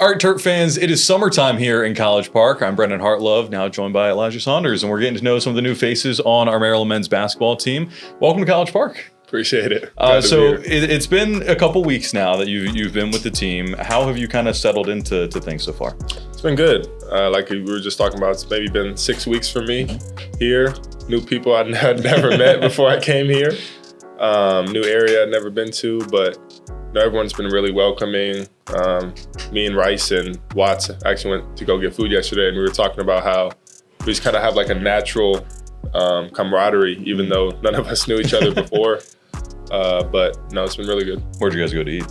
All right, Terp fans, it is summertime here in College Park. I'm Brendan Hartlove, now joined by Elijah Saunders, and we're getting to know some of the new faces on our Maryland men's basketball team. Welcome to College Park. Appreciate it. It's been a couple weeks now that you've been with the team. How have you kind of settled into things so far? It's been good. Like we were just talking about, it's maybe been 6 weeks for me here. New people I'd never met before I came here. New area I'd never been to, but everyone's been really welcoming. Me and Rice and Watts actually went to go get food yesterday, and we were talking about how we just kind of have like a natural camaraderie, even though none of us knew each other before. But no, it's been really good. Where'd you guys go to eat?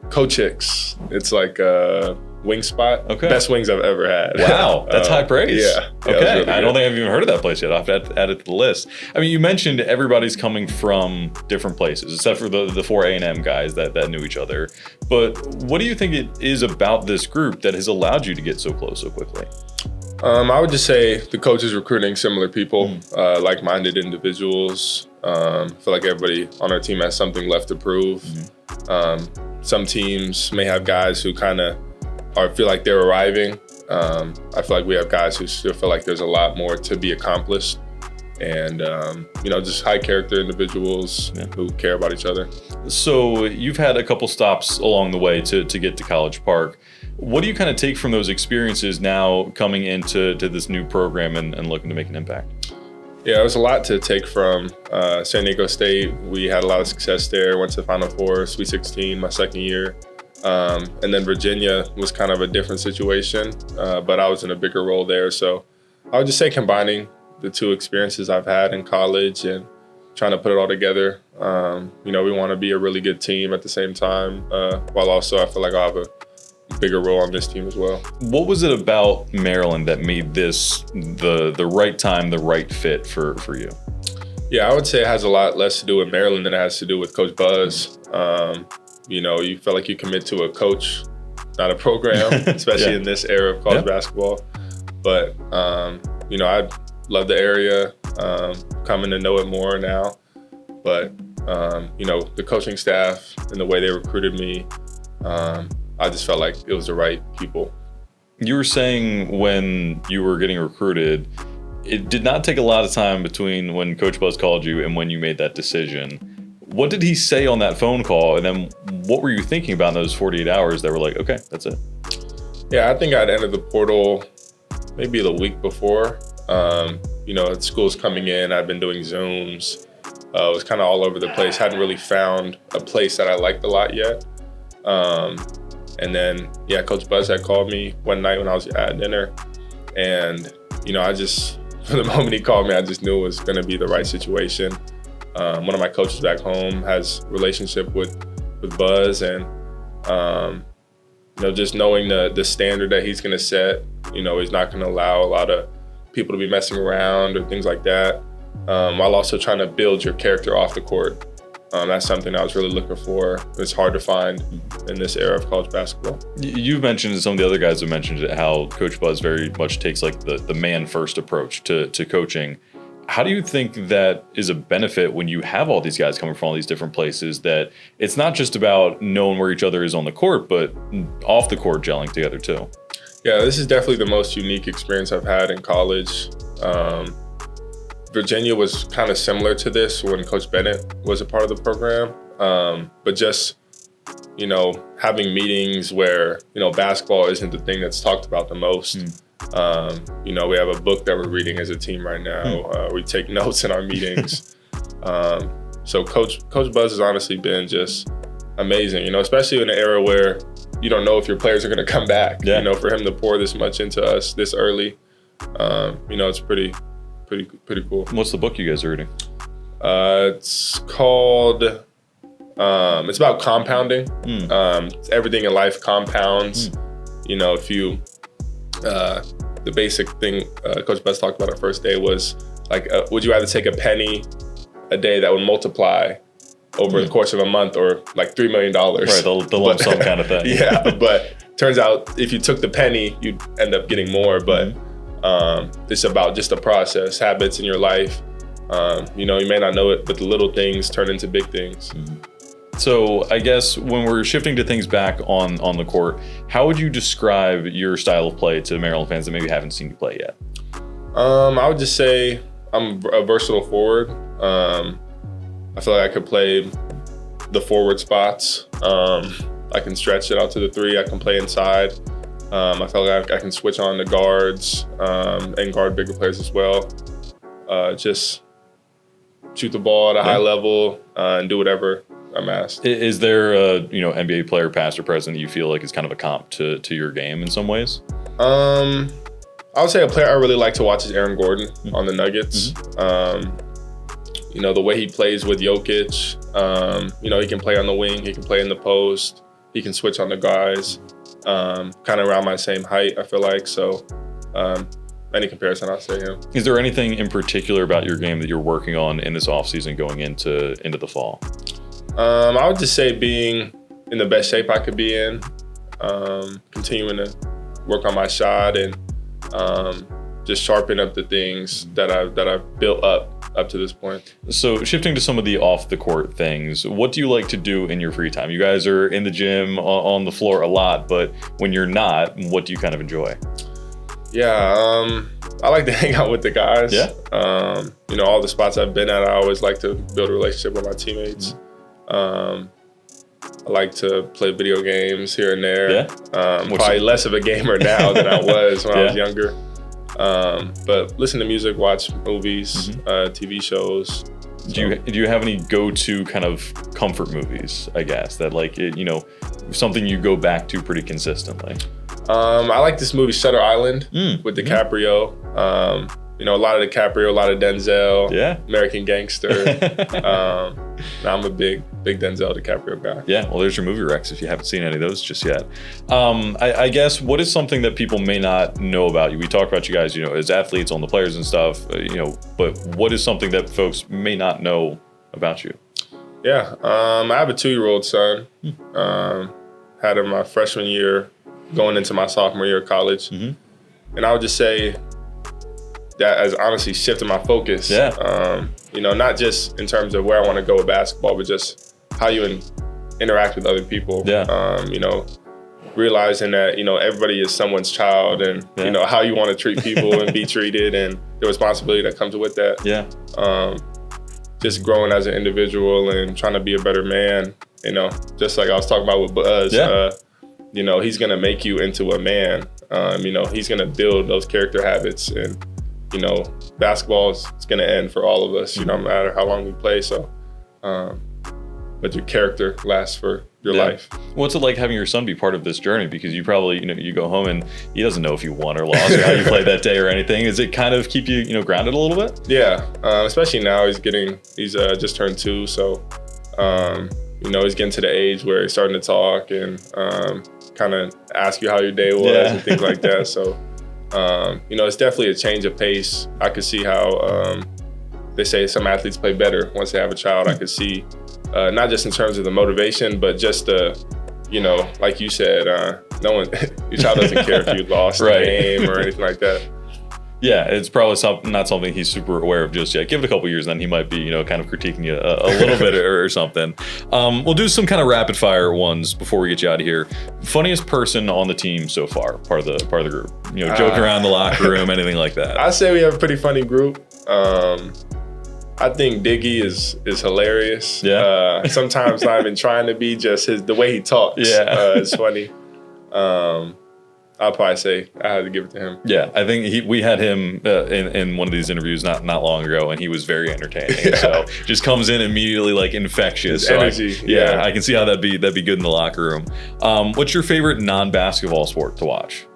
Cochic's. It's like a wing spot. Okay. Best wings I've ever had. Wow, that's high praise. Yeah. Okay, Really I don't think I've even heard of that place yet. I'll have to add it to the list. I mean, you mentioned everybody's coming from different places, except for the four A&M guys that knew each other. But what do you think it is about this group that has allowed you to get so close so quickly? I would just say the coach is recruiting similar people, like-minded individuals. I feel like everybody on our team has something left to prove. Some teams may have guys who kind of feel like they're arriving. I feel like we have guys who still feel like there's a lot more to be accomplished. And, just high character individuals who care about each other. So you've had a couple stops along the way to get to College Park. What do you kind of take from those experiences now coming into this new program and looking to make an impact? Yeah, it was a lot to take from San Diego State. We had a lot of success there, went to Final Four, Sweet 16 my second year. And then Virginia was kind of a different situation, but I was in a bigger role there. So I would just say combining the two experiences I've had in college and trying to put it all together. We want to be a really good team at the same time, while also I feel like I'll have a bigger role on this team as well. What was it about Maryland that made this the right time, the right fit for you? Yeah, I would say it has a lot less to do with Maryland than it has to do with Coach Buzz. You feel like you commit to a coach, not a program, especially in this era of college basketball. But, I love the area, coming to know it more now. But, the coaching staff and the way they recruited me, I just felt like it was the right people. You were saying when you were getting recruited, it did not take a lot of time between when Coach Buzz called you and when you made that decision. What did he say on that phone call? And then what were you thinking about in those 48 hours that were like, okay, that's it? Yeah, I think I'd entered the portal maybe the week before. School's coming in, I'd been doing Zooms. It was kind of all over the place. Hadn't really found a place that I liked a lot yet. And then, Coach Buzz had called me one night when I was at dinner. And, I just, from the moment he called me, I just knew it was going to be the right situation. One of my coaches back home has a relationship with Buzz, and just knowing the standard that he's going to set. He's not going to allow a lot of people to be messing around or things like that, while also trying to build your character off the court. That's something I was really looking for. It's hard to find in this era of college basketball. You've mentioned, and some of the other guys have mentioned it, how Coach Buzz very much takes like the man-first approach to coaching. How do you think that is a benefit when you have all these guys coming from all these different places, that it's not just about knowing where each other is on the court, but off the court gelling together too? Yeah, this is definitely the most unique experience I've had in college. Virginia was kind of similar to this when Coach Bennett was a part of the program. But just, having meetings where, basketball isn't the thing that's talked about the most. We have a book that we're reading as a team right now. We take notes in our meetings. So Coach Buzz has honestly been just amazing, especially in an era where you don't know if your players are going to come back. For him to pour this much into us this early, it's pretty cool. What's the book you guys are reading? It's called, it's about compounding. Everything in life compounds. If you, the basic thing Coach Best talked about our first day was like, would you rather take a penny a day that would multiply over the course of a month, or like $3 million? Right, the lump sum kind of thing. Yeah, but turns out if you took the penny, you'd end up getting more. But it's about just the process, habits in your life. You may not know it, but the little things turn into big things. So I guess when we're shifting to things back on the court, how would you describe your style of play to Maryland fans that maybe haven't seen you play yet? I would just say I'm a versatile forward. I feel like I could play the forward spots. I can stretch it out to the three. I can play inside. I feel like I can switch on the guards and guard bigger players as well. Just shoot the ball at a high level and do whatever I'm asked. Is there a NBA player, past or present, that you feel like is kind of a comp to your game in some ways? I would say a player I really like to watch is Aaron Gordon on the Nuggets. The way he plays with Jokic. He can play on the wing. He can play in the post. He can switch on the guys. Kind of around my same height, I feel like. So any comparison, I'd say him. Is there anything in particular about your game that you're working on in this offseason going into the fall? I would just say being in the best shape I could be in, continuing to work on my shot and just sharpen up the things that I've built up to this point. So shifting to some of the off the court things, what do you like to do in your free time? You guys are in the gym on the floor a lot, but when you're not, what do you kind of enjoy? Yeah, I like to hang out with the guys. Yeah. All the spots I've been at, I always like to build a relationship with my teammates. I like to play video games here and there. Yeah. Probably less of a gamer now than I was when I was younger. But listen to music, watch movies, TV shows. Do you have any go-to kind of comfort movies, I guess, that something you go back to pretty consistently? I like this movie Shutter Island with DiCaprio. A lot of DiCaprio, a lot of Denzel. Yeah. American Gangster. I'm a big Denzel DiCaprio guy. Yeah, well, there's your movie recs if you haven't seen any of those just yet. I guess, what is something that people may not know about you? We talk about you guys, as athletes, on the players and stuff, but what is something that folks may not know about you? Yeah, I have a 2-year-old son. Had him my freshman year, going into my sophomore year of college. And I would just say that has honestly shifted my focus. Yeah. Not just in terms of where I want to go with basketball, but just how you interact with other people. Yeah. Realizing that, everybody is someone's child and, how you want to treat people and be treated and the responsibility that comes with that. Yeah. Just growing as an individual and trying to be a better man, just like I was talking about with Buzz. Yeah. He's going to make you into a man. He's going to build those character habits and, basketball is going to end for all of us, no matter how long we play. So, but your character lasts for your life. What's it like having your son be part of this journey? Because you probably, you go home and he doesn't know if you won or lost or how you played that day or anything. Does it kind of keep you, grounded a little bit? Yeah, especially now he's just turned 2. So, he's getting to the age where he's starting to talk and kind of ask you how your day was and things like that. So, it's definitely a change of pace. I could see how they say some athletes play better once they have a child. I could see not just in terms of the motivation, but just like you said, your child doesn't care if you lost the game or anything like that. Yeah, it's probably not something he's super aware of just yet. Give it a couple years, then he might be, kind of critiquing you a little bit or something. We'll do some kind of rapid fire ones before we get you out of here. Funniest person on the team so far, part of the group. Joking around the locker room, anything like that. I say we have a pretty funny group. I think Diggy is hilarious. Yeah. Sometimes not even trying to be, just the way he talks. Yeah. It's funny. I'll probably say I had to give it to him. Yeah, I think we had him in one of these interviews not long ago, and he was very entertaining. Yeah. So just comes in immediately like infectious. His energy. I can see how that'd be good in the locker room. What's your favorite non-basketball sport to watch?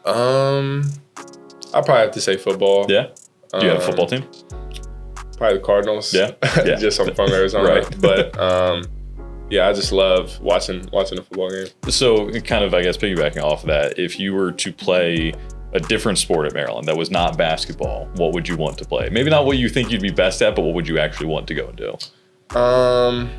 I'll probably have to say football. Yeah. Do you have a football team? Probably the Cardinals. Yeah. Just I'm from Arizona. Right. But I just love watching a football game. So kind of, I guess, piggybacking off of that, if you were to play a different sport at Maryland that was not basketball, what would you want to play? Maybe not what you think you'd be best at, but what would you actually want to go and do? I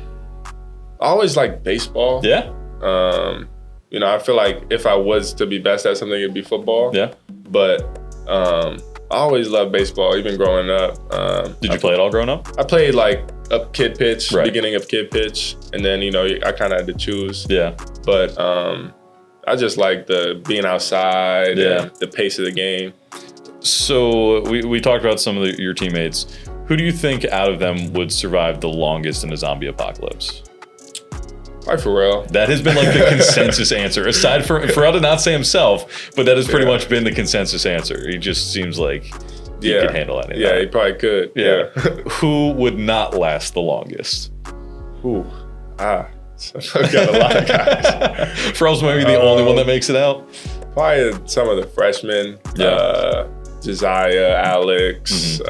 always like baseball. Yeah. I feel like if I was to be best at something, it'd be football. Yeah. But I always loved baseball, even growing up. Did you play it all growing up? I played like up kid pitch, Right. beginning of kid pitch, and then I kind of had to choose. Yeah. But I just like the being outside and the pace of the game. So we talked about some of your teammates. Who do you think out of them would survive the longest in a zombie apocalypse? Probably Pharrell. That has been like the consensus answer. Aside from Pharrell did not say himself, but that has pretty much been the consensus answer. He just seems like he could handle anything. Yeah, he probably could. Yeah. Who would not last the longest? Ooh. I've got a lot of guys. Pharrell's maybe the only one that makes it out. Probably some of the freshmen. Josiah, Alex,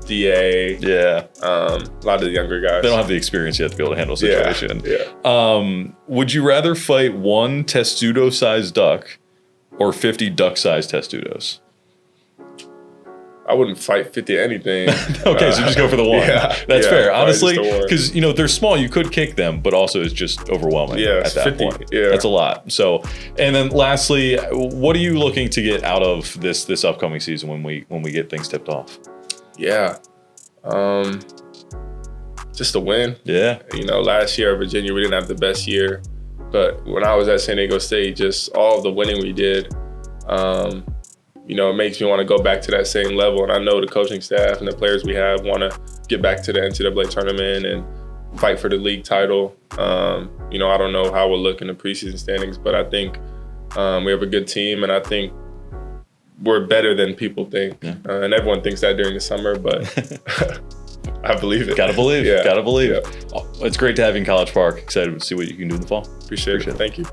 DA. Yeah. A lot of the younger guys. They don't have the experience yet to be able to handle a situation. Yeah. Would you rather fight one testudo-sized duck or 50 duck-sized testudos? I wouldn't fight 50 anything. Okay, so just go for the one. That's fair. Honestly, because they're small, you could kick them, but also it's just overwhelming at that 50, point. Yeah. That's a lot. So, and then lastly, what are you looking to get out of this upcoming season when we get things tipped off? Yeah. Just a win. Yeah. Last year at Virginia, we didn't have the best year. But when I was at San Diego State, just all the winning we did, it makes me want to go back to that same level. And I know the coaching staff and the players we have want to get back to the NCAA tournament and fight for the league title. I don't know how we'll look in the preseason standings, but I think we have a good team, and I think we're better than people think. Yeah. And everyone thinks that during the summer, but I believe it. Gotta believe. Yeah. Gotta believe. Yeah. It's great to have you in College Park. Excited to see what you can do in the fall. Appreciate it. Thank you.